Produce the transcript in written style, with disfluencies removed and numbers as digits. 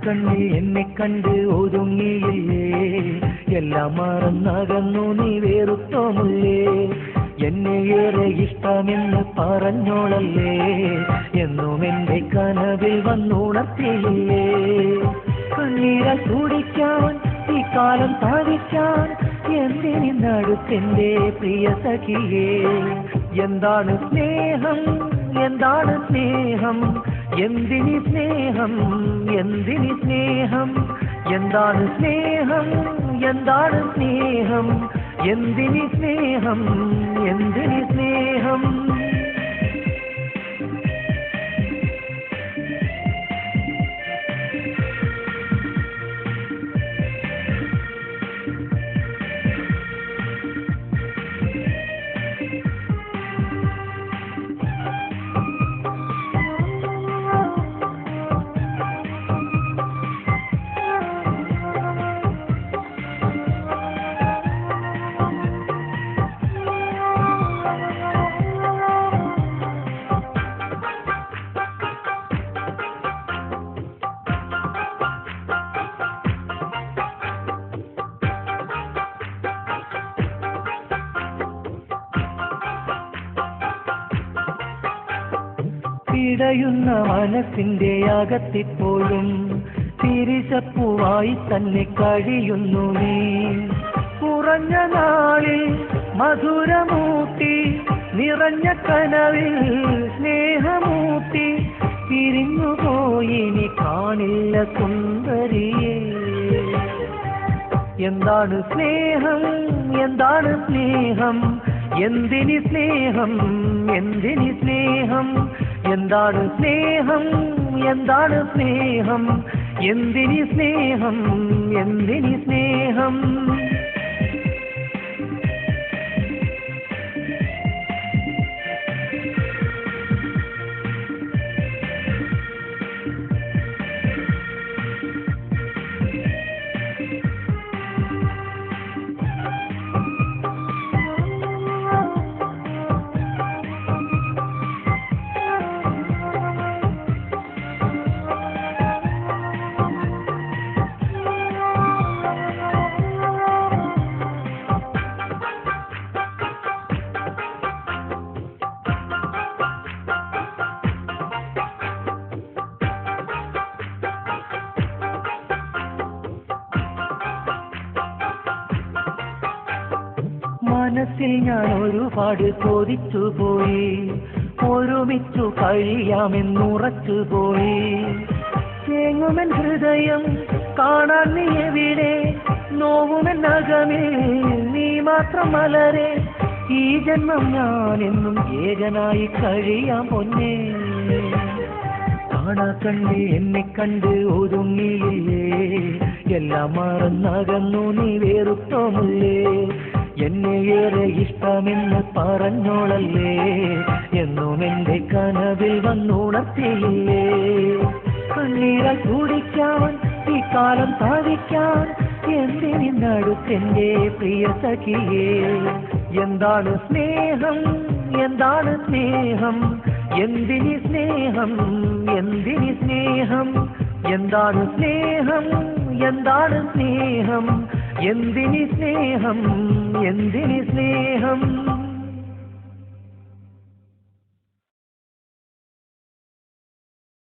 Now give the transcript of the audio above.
കണ്ണിൽ എന്നെ കണ്ട് ഒതുങ്ങിയില്ലേ, എല്ലാം മറന്നകന്നു നീ വേറുത്തോമുല്ലേ. എന്നെ ഏറെ ഇഷ്ടമെന്ന് പറഞ്ഞോളല്ലേ, എന്നും എന്റെ കനവിൽ വന്നുണർത്തിയില്ലേ. കണ്ണീരാൽ കുടിക്കാൻ ഈ കാലം താഴിക്കാൻ എന്തിനടുത്തെന്റെ പ്രിയ സഖിയേ. എന്താണ് സ്നേഹം, എന്താണ് സ്നേഹം, എന്തിനി സ്നേഹം, എന്തിനി സ്നേഹം, എന്താണ് സ്നേഹം, എന്താണ് സ്നേഹം, എന്തിനി സ്നേഹം, എന്തിനി സ്നേഹം. പിടയുന്ന മനസ്സിന്റെ അകത്തിപ്പോഴും തിരിച്ചപ്പൂവായി തന്നെ കഴിയുന്നു നീ. കുറഞ്ഞ നാളിൽ മധുരമൂട്ടി, നിറഞ്ഞ കനവിൽ സ്നേഹമൂട്ടി, പിരിഞ്ഞുപോയി നീ കാണില്ല സുന്ദരിയേ. എന്താണ് സ്നേഹം, എന്താണ് സ്നേഹം, എന്തിനി സ്നേഹം, എന്തിനി സ്നേഹം, എന്താണ് സ്നേഹം, എന്താണ് സ്നേഹം, എന്തിനി സ്നേഹം, എന്തിനി സ്നേഹം. മനസ്സിൽ ഞാൻ ഒരുപാട് ചോദിച്ചുപോയി, ഒരുമിച്ചു കഴിയാമെന്നുറച്ചുപോയി. തേങ്ങുമെൻ ഹൃദയം കാണാൻ നീ എവിടെ, നോവുമെൻ അകമിൽ നീ മാത്രം മലരെ. ഈ ജന്മം ഞാനെന്നും ഏകനായി കഴിയാം പൊന്നേ. കാണാ കണ്ണിൽ എന്നെ കണ്ട് ഒതുങ്ങിയില്ലേ, എല്ലാം മറന്നകന്നു നീ വേറുത്തോമുല്ലേ. എന്നെ ഏറെ ഇഷ്ടമെന്ന് പറഞ്ഞോളല്ലേ, എന്നും എന്റെ കനവിൽ വന്നുണർത്തിയില്ലേ. കണ്ണീരാൽ കുടിക്കാൻ ഈ കാലം താഴിക്കാൻ എന്തിനടുത്തെന്റെ പ്രിയ സഖിയേ. എന്താണ് സ്നേഹം, എന്താണ് സ്നേഹം, എന്തിനി സ്നേഹം, എന്തിനി സ്നേഹം, എന്താണ് സ്നേഹം, എന്താണ് സ്നേഹം, എന്തിനി സ്നേഹം, എന്തിനി സ്നേഹം.